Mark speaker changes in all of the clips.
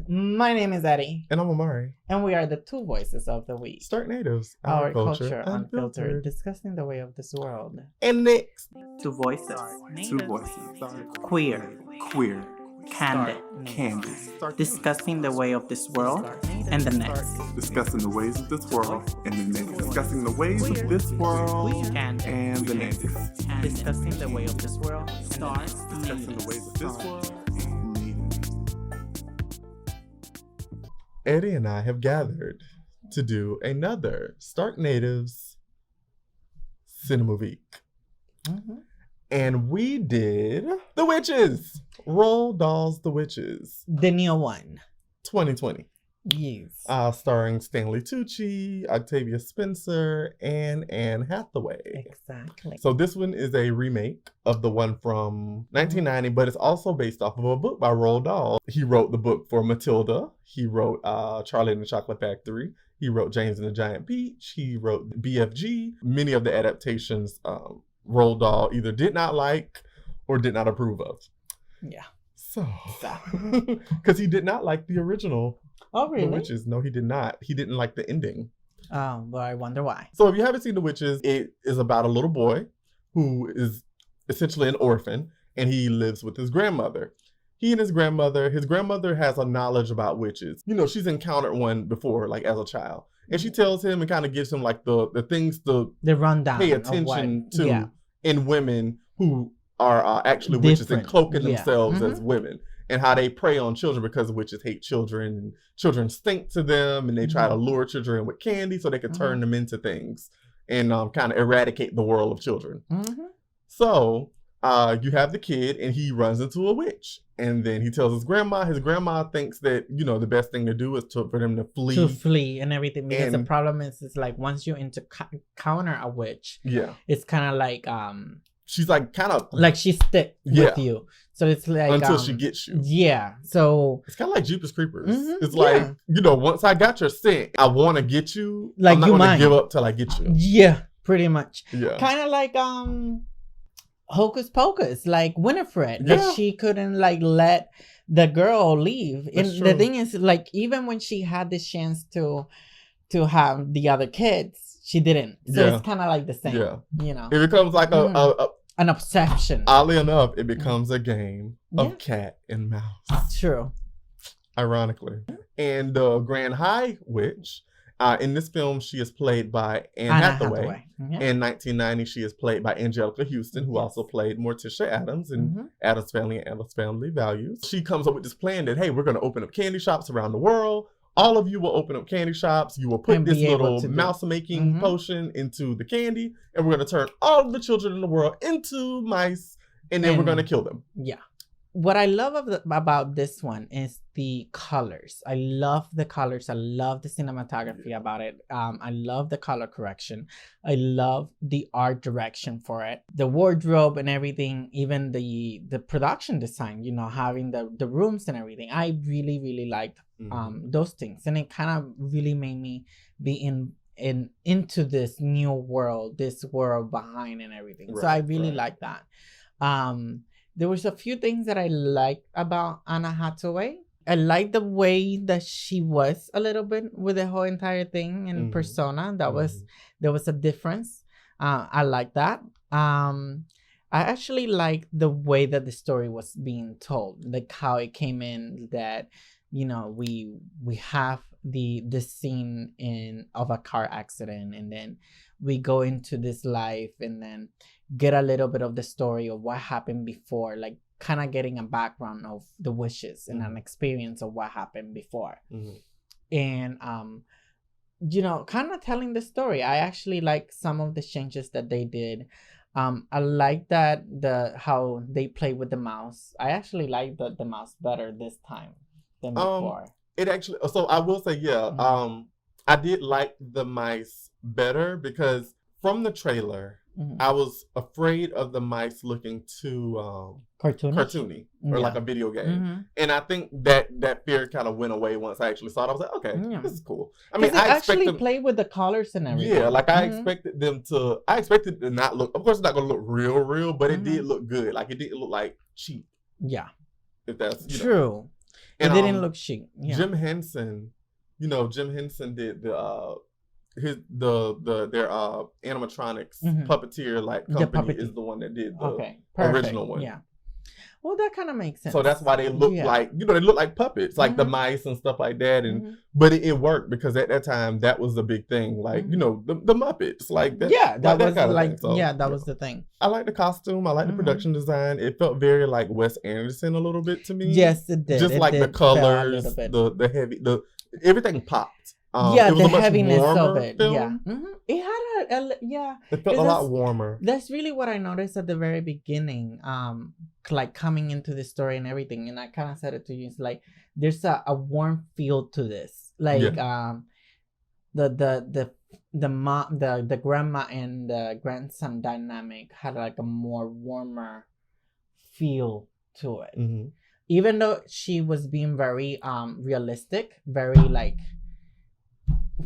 Speaker 1: My name is Eddie.
Speaker 2: And I'm Omari.
Speaker 1: And we are the two voices of the week.
Speaker 2: Stark Natives.
Speaker 1: Our culture unfiltered, discussing the way of this world.
Speaker 2: And next.
Speaker 1: Two voices.
Speaker 3: Two voices.
Speaker 1: Queer.
Speaker 3: Queer.
Speaker 1: Candid.
Speaker 3: Candid.
Speaker 1: Discussing the way of this world and the next.
Speaker 3: Discussing the ways of this world and the next. Discussing the ways of this world and the next.
Speaker 1: Discussing the way of this world and the next.
Speaker 3: Discussing the ways of this world.
Speaker 2: Eddie and I have gathered to do another Stark Natives Cinemovique.
Speaker 1: Mm-hmm.
Speaker 2: And we did The WiTCheS. Roald Dahl's The WiTCheS.
Speaker 1: The new one.
Speaker 2: 2020.
Speaker 1: Yes.
Speaker 2: Starring Stanley Tucci, Octavia Spencer, and Anne Hathaway.
Speaker 1: Exactly.
Speaker 2: So this one is a remake of the one from 1990, but it's also based off of a book by Roald Dahl. He wrote the book for Matilda. He wrote Charlie and the Chocolate Factory. He wrote James and the Giant Peach. He wrote BFG. Many of the adaptations Roald Dahl either did not like or did not approve of.
Speaker 1: Yeah.
Speaker 2: So, because he did not like the original.
Speaker 1: Oh, really?
Speaker 2: The WiTCheS. No, he did not. He didn't like the ending.
Speaker 1: Oh, well, I wonder why.
Speaker 2: So if you haven't seen The WiTCheS, it is about a little boy who is essentially an orphan, and he lives with his grandmother. He and his grandmother has a knowledge about witches. You know, she's encountered one before, like as a child. And she tells him and kind of gives him like the things to
Speaker 1: the rundown
Speaker 2: pay attention to in women who are actually witches and cloaking themselves as women. And how they prey on children because witches hate children and children stink to them, and they try to lure children with candy so they can turn them into things and kind of eradicate the world of children. So you have the kid and he runs into a witch, and then he tells his grandma thinks that, you know, the best thing to do is for them to flee.
Speaker 1: To flee and everything, because the problem is like once you encounter a witch, it's kind of like
Speaker 2: she's like kind of
Speaker 1: like she stick with you. So it's like
Speaker 2: until she gets you.
Speaker 1: Yeah. So
Speaker 2: it's kind of like Jeepers Creepers. It's like, you know, once I got your scent, I want to get you.
Speaker 1: Like,
Speaker 2: I'm not going to give up till I get you.
Speaker 1: Yeah, pretty much.
Speaker 2: Yeah.
Speaker 1: Kind of like Hocus Pocus, like Winifred. That she couldn't like let the girl leave. And the thing is, like, even when she had the chance to have the other kids, she didn't. So it's kind of like the same. Yeah. You know.
Speaker 2: It becomes like
Speaker 1: an obsession.
Speaker 2: Oddly enough, it becomes a game of cat and mouse.
Speaker 1: True.
Speaker 2: Ironically. And the Grand High Witch, in this film, she is played by Anne Hathaway. In 1990, she is played by Angelica Houston, who also played Morticia Addams in Addams Family and Addams Family Values. She comes up with this plan that, hey, we're going to open up candy shops around the world. All of you will open up candy shops. You will put this little mouse-making potion into the candy, and we're going to turn all of the children in the world into mice, and then we're going to kill them.
Speaker 1: Yeah. What I love about this one is the colors. I love the colors. I love the cinematography about it. I love the color correction. I love the art direction for it. The wardrobe and everything, even the production design, you know, having the rooms and everything. I really, really liked those things. And it kind of really made me be into this new world, this world behind and everything. So I really like that. There was a few things that I liked about Anna Hathaway. I liked the way that she was a little bit with the whole entire thing in persona. There was a difference. I like that. I actually liked the way that the story was being told, like how it came in that, you know, we have the scene of a car accident, and then we go into this life and then get a little bit of the story of what happened before, like kind of getting a background of the wishes and an experience of what happened before. And you know, kind of telling the story. I actually like some of the changes that they did. I like that how they play with the mouse. I actually like the mouse better this time than before.
Speaker 2: It actually, so I will say, I did like the mice better because from the trailer, I was afraid of the mice looking too cartoony or like a video game. And I think that fear kind of went away once I actually saw it. I was like, okay, this is cool. I mean, I
Speaker 1: actually play with the colors and everything.
Speaker 2: Yeah, like I expected it to not look, of course it's not going to look real, but it did look good. Like it didn't look like cheap.
Speaker 1: Yeah.
Speaker 2: If that's
Speaker 1: true. It didn't look chic. Yeah.
Speaker 2: Jim Henson, Jim Henson did their animatronics puppeteer company is the one that did the original one.
Speaker 1: Yeah. Well, that kind of makes sense.
Speaker 2: So that's why they look like, they look like puppets, like the mice and stuff like that. And but it worked because at that time that was the big thing, like the Muppets, like that.
Speaker 1: Yeah, that was
Speaker 2: kind of
Speaker 1: like
Speaker 2: thing. So,
Speaker 1: that was the thing.
Speaker 2: I like the costume. I like the production design. It felt very like Wes Anderson a little bit to me.
Speaker 1: Yes, it did.
Speaker 2: Just like the colors, the heavy, everything popped.
Speaker 1: It was the heaviness of it. Film. Yeah, it had
Speaker 2: It felt a lot warmer.
Speaker 1: That's really what I noticed at the very beginning. Like coming into the story and everything, and I kind of said it to you. It's like there's a warm feel to this. Like the grandma and the grandson dynamic had like a more warmer feel to it. Mm-hmm. Even though she was being very realistic, very like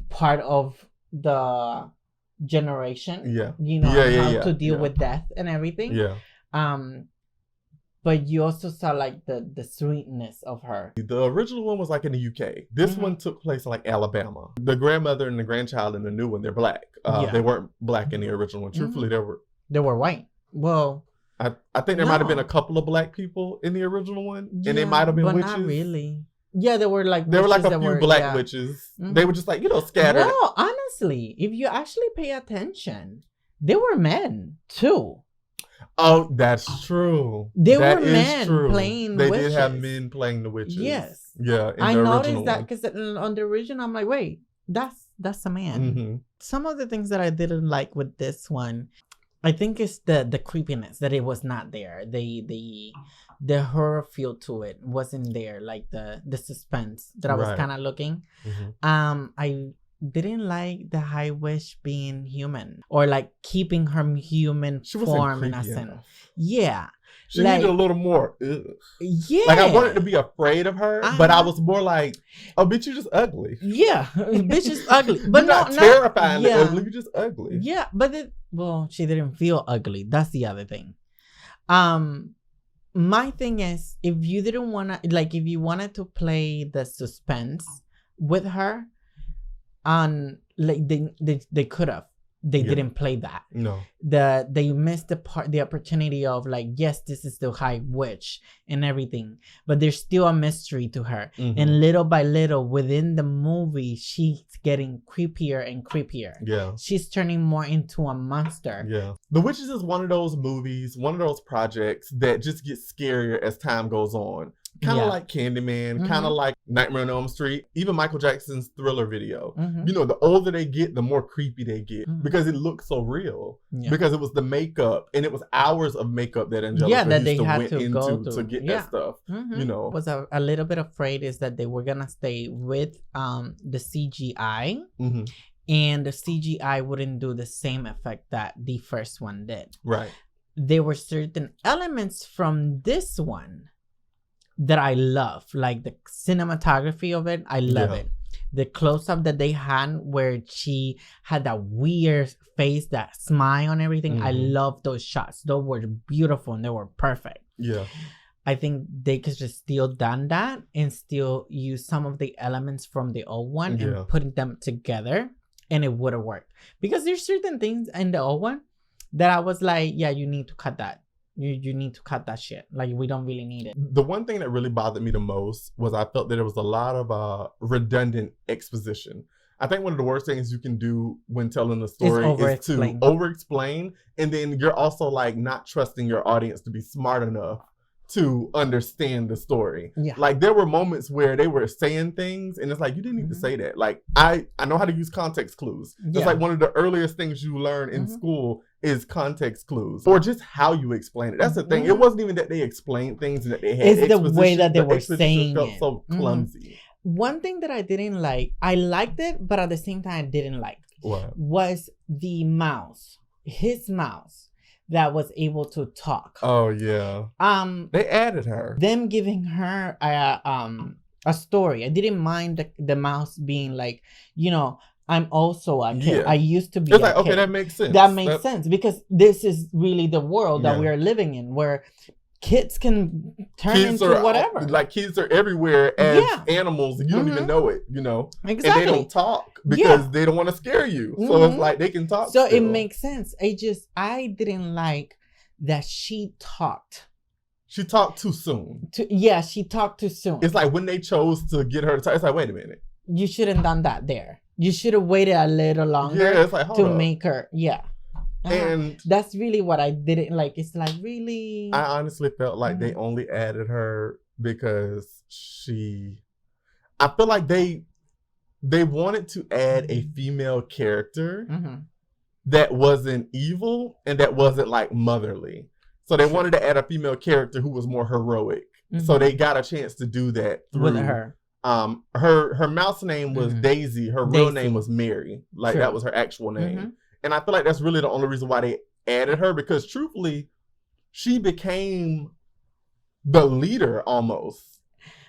Speaker 1: part of the generation. Yeah. How to deal with death and everything.
Speaker 2: Yeah.
Speaker 1: But you also saw like the sweetness of her.
Speaker 2: The original one was like in the UK. This one took place in like Alabama. The grandmother and the grandchild in the new one, they're black. They weren't black in the original one. Truthfully, they were
Speaker 1: white. Well,
Speaker 2: I think there might have been a couple of black people in the original one, and they might have been witches.
Speaker 1: Not really. Yeah, there were like
Speaker 2: a few black witches. They were just like scattered.
Speaker 1: Well, honestly, if you actually pay attention, they were men too.
Speaker 2: Oh, that's true.
Speaker 1: They were men playing
Speaker 2: They
Speaker 1: witches.
Speaker 2: did have men playing the witches.
Speaker 1: Yes.
Speaker 2: Yeah.
Speaker 1: I noticed that because on the original, I'm like, wait, that's a man. Mm-hmm. Some of the things that I didn't like with this one, I think it's the creepiness that it was not there. The horror feel to it wasn't there. Like the suspense that I was kind of looking. Mm-hmm. I didn't like the High Witch being human or like keeping her human form in a sense. Yeah.
Speaker 2: She needed a little more. Ugh.
Speaker 1: Yeah.
Speaker 2: Like I wanted to be afraid of her, but I was more like, oh, bitch, you're just ugly.
Speaker 1: Yeah. Bitch is ugly. But
Speaker 2: you're not terrifyingly ugly, you're just ugly.
Speaker 1: Yeah. But she didn't feel ugly. That's the other thing. My thing is, if you didn't want to, like, if you wanted to play the suspense with her, like they could have. They didn't play that.
Speaker 2: No.
Speaker 1: They missed the opportunity of like, yes, this is the High Witch and everything, but there's still a mystery to her. Mm-hmm. And little by little within the movie, she's getting creepier and creepier.
Speaker 2: Yeah.
Speaker 1: She's turning more into a monster.
Speaker 2: Yeah. The Witches is one of those movies, one of those projects that just gets scarier as time goes on. Kind of like Candyman, kind of like Nightmare on Elm Street, even Michael Jackson's Thriller video. Mm-hmm. The older they get, the more creepy they get because it looks so real. Yeah. Because it was the makeup, and it was hours of makeup that Angelica went into to get that stuff. Mm-hmm.
Speaker 1: Was a little bit afraid is that they were gonna stay with the CGI, and the CGI wouldn't do the same effect that the first one did.
Speaker 2: Right.
Speaker 1: There were certain elements from this one that I love, like the cinematography of it. I love it. The close-up that they had where she had that weird face, that smile and everything. Mm-hmm. I love those shots. Those were beautiful and they were perfect.
Speaker 2: Yeah.
Speaker 1: I think they could just still done that and still use some of the elements from the old one and putting them together, and it would have worked. Because there's certain things in the old one that I was like, yeah, you need to cut that. You need to cut that shit. Like, we don't really need it.
Speaker 2: The one thing that really bothered me the most was I felt that there was a lot of redundant exposition. I think one of the worst things you can do when telling a story is to over-explain. And then you're also like not trusting your audience to be smart enough to understand the story. Yeah. Like there were moments where they were saying things and it's like, you didn't need to say that. Like I know how to use context clues. It's like one of the earliest things you learn in school is context clues or just how you explain it. That's the thing. It wasn't even that they explained things and that they had
Speaker 1: it's the way that they were saying
Speaker 2: felt
Speaker 1: it.
Speaker 2: So clumsy.
Speaker 1: One thing that I didn't like, I liked it, but at the same time I didn't like was the mouse. His mouse. That was able to talk.
Speaker 2: Oh yeah. They added her.
Speaker 1: Them giving her a story. I didn't mind the mouse being like, I'm also a kid. I used to be
Speaker 2: it's a like, kid. Okay, that makes sense.
Speaker 1: That makes sense because this is really the world that we are living in, where kids can turn into whatever.
Speaker 2: Like kids are everywhere as animals and you don't even know it,
Speaker 1: Exactly.
Speaker 2: And they don't talk because they don't want to scare you. So it's like they can talk.
Speaker 1: So it makes sense. I didn't like that she talked.
Speaker 2: She talked too soon.
Speaker 1: She talked too soon.
Speaker 2: It's like when they chose to get her to talk, it's like, wait a minute.
Speaker 1: You shouldn't have done that there. You should have waited a little longer
Speaker 2: it's like, hold up.
Speaker 1: make her, And that's really what I didn't like. It's like, really?
Speaker 2: I honestly felt like they only added her because I feel like they wanted to add a female character that wasn't evil and that wasn't like motherly. So they wanted to add a female character who was more heroic. So they got a chance to do that through
Speaker 1: with her.
Speaker 2: Her mouse name was Daisy. Her real name was Mary. Like that was her actual name. And I feel like that's really the only reason why they added her, because truthfully, she became the leader almost.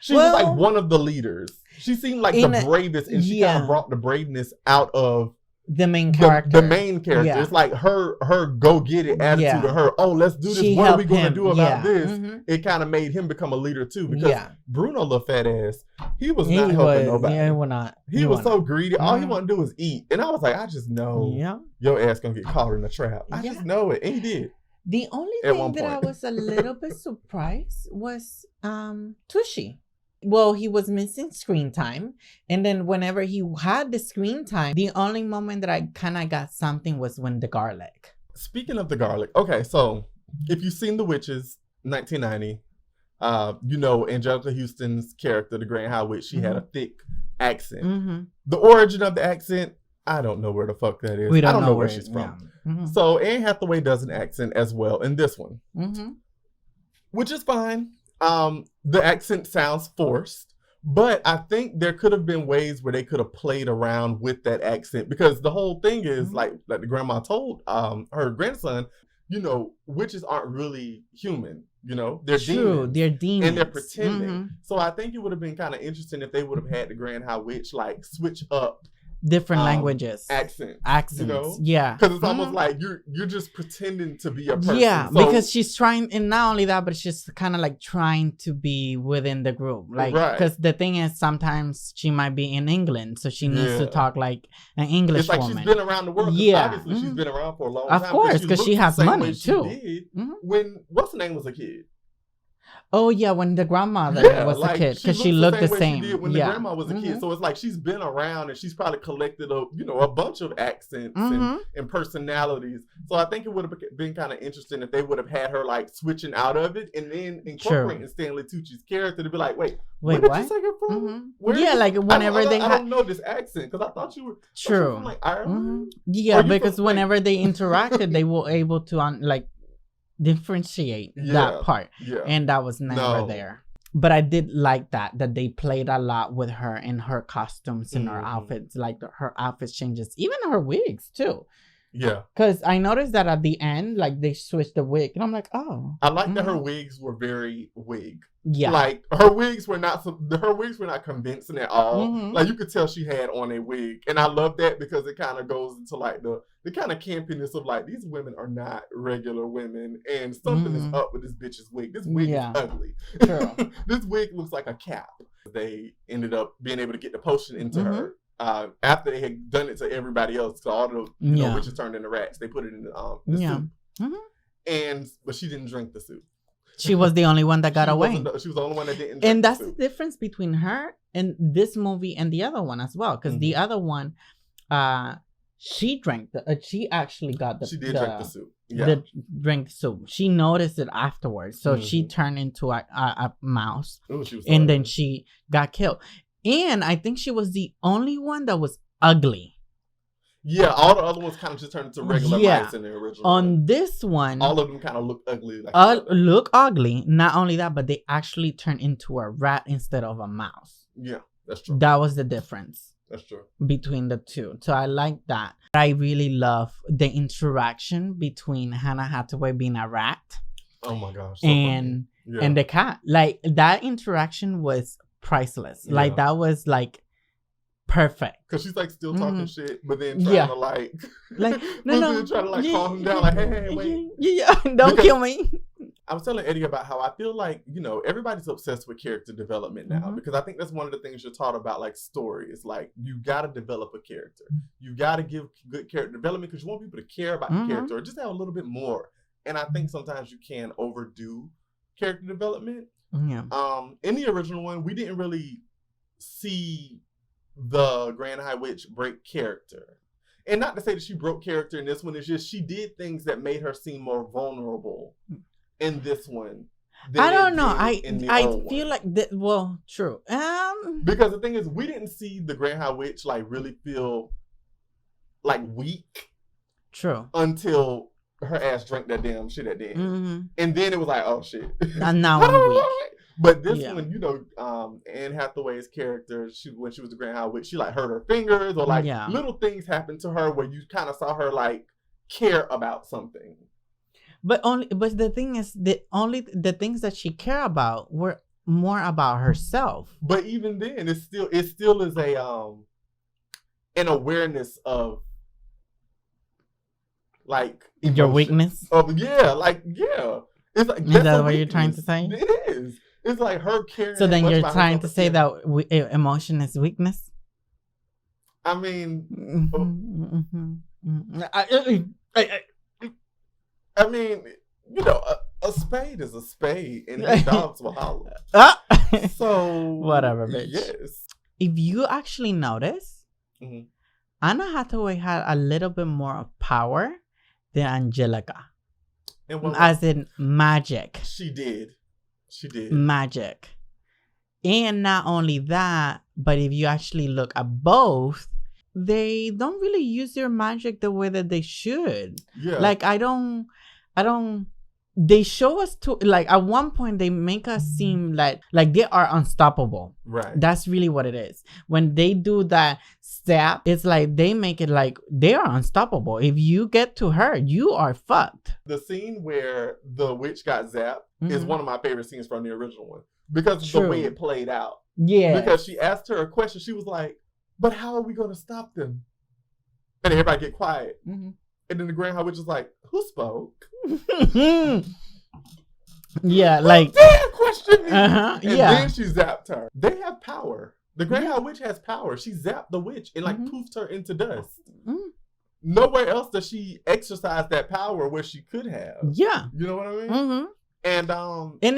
Speaker 2: She was like one of the leaders. She seemed like the bravest, and she kind of brought the braveness out of
Speaker 1: the main character.
Speaker 2: The main character. It's like her go get it attitude of her. Oh, let's do this. What are we going to do about this? It kind of made him become a leader too, because Bruno, little fat ass, he was not helping nobody. He was so greedy. All he wanted to do was eat. And I was like, I just know your ass gonna get caught in a trap. I just know it. And he did.
Speaker 1: The only thing that I was a little bit surprised was Tushy. Well, he was missing screen time. And then whenever he had the screen time, the only moment that I kind of got something was when the garlic.
Speaker 2: Speaking of the garlic, okay, so if you've seen The Witches, 1990, Angelica Houston's character, the Grand High Witch, she had a thick accent. The origin of the accent, I don't know where the fuck that is. I don't know where she's from. So Anne Hathaway does an accent as well in this one, which is fine. The accent sounds forced, but I think there could have been ways where they could have played around with that accent, because the whole thing is like the grandma told her grandson, witches aren't really human. They're demons.
Speaker 1: They're demons.
Speaker 2: And they're pretending. So I think it would have been kind of interesting if they would have had the Grand High Witch like switch up
Speaker 1: different languages,
Speaker 2: accents,
Speaker 1: because
Speaker 2: it's almost like you're just pretending to be a person.
Speaker 1: Because she's trying, and not only that, but she's kind of like trying to be within the group, like, because the thing is, sometimes she might be in England, so she needs to talk like an English
Speaker 2: it's like
Speaker 1: woman.
Speaker 2: She's been around the world. Obviously she's been around for a long time,
Speaker 1: of course, because she has money too.
Speaker 2: When what's the name was a kid.
Speaker 1: Oh yeah, when the grandmother was a kid, because she looked the same.
Speaker 2: She did when the grandma was a kid, so it's like she's been around and she's probably collected a bunch of accents and personalities. So I think it would have been kind of interesting if they would have had her like switching out of it and then incorporating Stanley Tucci's character to be like, wait, where did you take it from?
Speaker 1: Like whenever I
Speaker 2: don't know this accent, because I thought you were from like Ireland.
Speaker 1: Yeah, because whenever they interacted, they were able to differentiate that part, and that was never there. But I did like that they played a lot with her and her costumes and her outfits, like her outfits changes, even her wigs too. Because I noticed that at the end, like they switched the wig, and I'm like, oh,
Speaker 2: I like that her wigs were very wig.
Speaker 1: Yeah,
Speaker 2: like her wigs were not convincing at all. Like you could tell she had on a wig, and I love that because it kind of goes into like the kind of campiness of like, these women are not regular women, and something is up with this bitch's wig. This wig is ugly. This wig looks like a cap. They ended up being able to get the potion into her after they had done it to everybody else. So all the witches turned into rats. They put it in the soup, but she didn't drink the soup.
Speaker 1: She was the only one that got away.
Speaker 2: She was the only one that didn't drink
Speaker 1: and that's the difference between her and this movie and the other one as well. Because the other one, she drank she actually got
Speaker 2: she did drink the soup.
Speaker 1: Drink soup. She noticed it afterwards. So she turned into a mouse.
Speaker 2: Ooh, she was
Speaker 1: and then she got killed. And I think she was the only one that was ugly.
Speaker 2: Yeah, all the other ones kind of just turned into regular mice in the original.
Speaker 1: On this one,
Speaker 2: all of them kind of look ugly.
Speaker 1: Look ugly. Not only that, but they actually turned into a rat instead of a mouse.
Speaker 2: Yeah, that's true.
Speaker 1: That was the difference.
Speaker 2: That's true.
Speaker 1: Between the two. So I like that. I really love the interaction between Hannah Hathaway being a rat.
Speaker 2: Oh my gosh.
Speaker 1: And the cat. Like that interaction was priceless. Yeah. Like that was like perfect.
Speaker 2: Because she's like still talking shit, but then trying to trying to like calm him down, like, hey, wait.
Speaker 1: Don't kill me.
Speaker 2: I was telling Eddie about how I feel like, everybody's obsessed with character development now, because I think that's one of the things you're taught about, like story. It's like, you got to develop a character. You got to give good character development because you want people to care about the character or just have a little bit more. And I think sometimes you can overdo character development.
Speaker 1: Yeah.
Speaker 2: In the original one, we didn't really see the Grand High Witch break character. And not to say that she broke character in this one, it's just she did things that made her seem more vulnerable in this one.
Speaker 1: I don't know. I feel like that. Well, true.
Speaker 2: Because the thing is, we didn't see the Grand High Witch like really feel like weak.
Speaker 1: True.
Speaker 2: Until her ass drank that damn shit at the end, and then it was like, oh shit.
Speaker 1: And now I'm weak.
Speaker 2: But this one, Anne Hathaway's character, when she was the Grand High Witch, she like hurt her fingers or like little things happened to her where you kind of saw her like care about something. But
Speaker 1: the thing is, the things that she cared about were more about herself.
Speaker 2: But even then, it still is an awareness of like emotion.
Speaker 1: Your weakness.
Speaker 2: It's like
Speaker 1: is that what you're trying to say?
Speaker 2: It is. It's like her caring.
Speaker 1: So then you're trying to say that emotion is weakness?
Speaker 2: I mean, I mean, a spade is a spade, and the dogs will holler. So
Speaker 1: whatever, bitch.
Speaker 2: Yes.
Speaker 1: If you actually notice, Anna Hathaway had a little bit more of power than Angelica, as in magic.
Speaker 2: She did.
Speaker 1: Magic. And not only that, but if you actually look at both, they don't really use their magic the way that they should.
Speaker 2: Yeah.
Speaker 1: Like they show us to, like, at one point they make us seem like they are unstoppable.
Speaker 2: Right.
Speaker 1: That's really what it is. When they do that zap, it's like they make it like they are unstoppable. If you get to her, you are fucked.
Speaker 2: The scene where the witch got zapped is one of my favorite scenes from the original one because of the way it played out.
Speaker 1: Yeah.
Speaker 2: Because she asked her a question. She was like, but how are we going to stop them? And everybody get quiet. And then the Grand High Witch is like, who spoke?
Speaker 1: Yeah, like
Speaker 2: damn, question me. And
Speaker 1: yeah.
Speaker 2: then she zapped her. They have power. The Grand High Witch has power. She zapped the witch and like poofed her into dust. Nowhere else does she exercise that power where she could have.
Speaker 1: Yeah.
Speaker 2: You know what I mean? And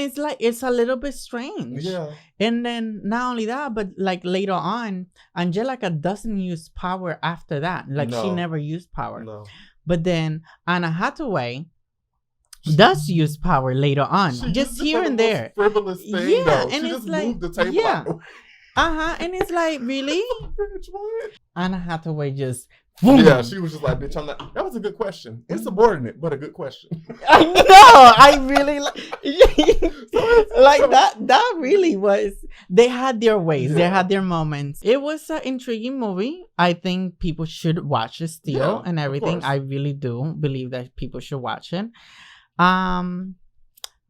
Speaker 1: it's like it's a little bit strange.
Speaker 2: Yeah.
Speaker 1: And then not only that, but like later on, Angelica doesn't use power after that. Like she never used power.
Speaker 2: No.
Speaker 1: But then Anna Hathaway does use power later on, just here and there.
Speaker 2: Frivolous thing, though.
Speaker 1: And
Speaker 2: she
Speaker 1: it's
Speaker 2: just
Speaker 1: like,
Speaker 2: moved the table out.
Speaker 1: And it's like, really? Anna Hathaway just.
Speaker 2: Yeah, she was just like, bitch, I'm not. That was a good question. Insubordinate, but a good question.
Speaker 1: I know. I really like that. That really was. They had their ways. They had their moments. It was an intriguing movie. I think people should watch it still and everything. I really do believe that people should watch it.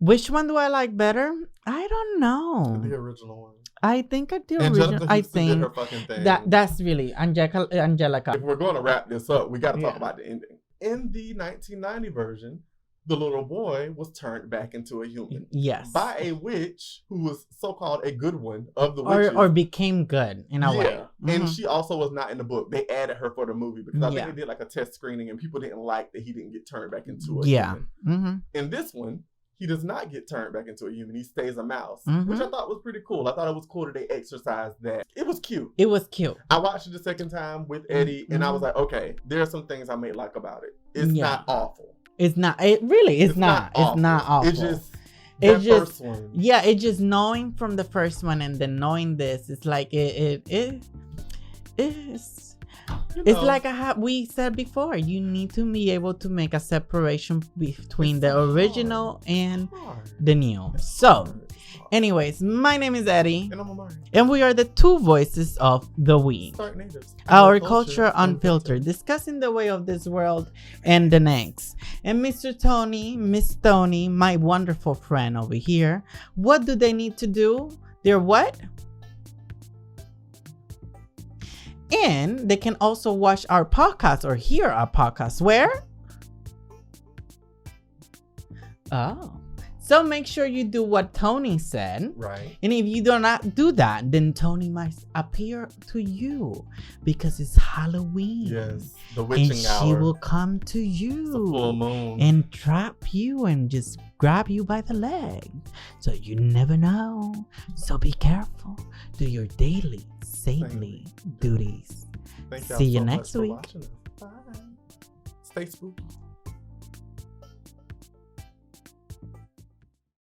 Speaker 1: Which one do I like better? I don't know.
Speaker 2: The original one.
Speaker 1: I think the original. I think that's really Angelica.
Speaker 2: If we're going to wrap this up, we got to talk about the ending. In the 1990 version, the little boy was turned back into a human.
Speaker 1: Yes.
Speaker 2: By a witch who was so-called a good one of the witches.
Speaker 1: Or became good in a way.
Speaker 2: And she also was not in the book. They added her for the movie because I think they did like a test screening and people didn't like that he didn't get turned back into a human. In this one, he does not get turned back into a human. He stays a mouse, which I thought was pretty cool. I thought it was cool that they exercised that. It was cute.
Speaker 1: It was cute.
Speaker 2: I watched it the second time with Eddie, and I was like, okay, there are some things I may like about it. It's not awful.
Speaker 1: It's not. It really is not. It's not awful.
Speaker 2: It's just first one.
Speaker 1: Yeah, it's just knowing from the first one and then knowing this. It's like it's. It's like we said before, you need to be able to make a separation between the original and the new. So, anyways, my name is Eddie.
Speaker 2: And I'm Omari.
Speaker 1: And we are the two voices of the we. Our culture unfiltered, discussing the way of this world and the next. And Mr. Tony, Miss Tony, my wonderful friend over here, what do they need to do? They're what? And they can also watch our podcast or hear our podcast. Where? Oh, So make sure you do what Tony said.
Speaker 2: Right.
Speaker 1: And if you do not do that, then Tony might appear to you because it's Halloween.
Speaker 2: Yes. The witching hour.
Speaker 1: And she will come to you.
Speaker 2: It's a full moon.
Speaker 1: And trap you and just grab you by the leg. So you never know. So be careful. Do your daily, saintly duties.
Speaker 2: Thank y'all
Speaker 1: See you
Speaker 2: so
Speaker 1: next
Speaker 2: much
Speaker 1: week.
Speaker 2: For watching us. Bye. Stay spooky.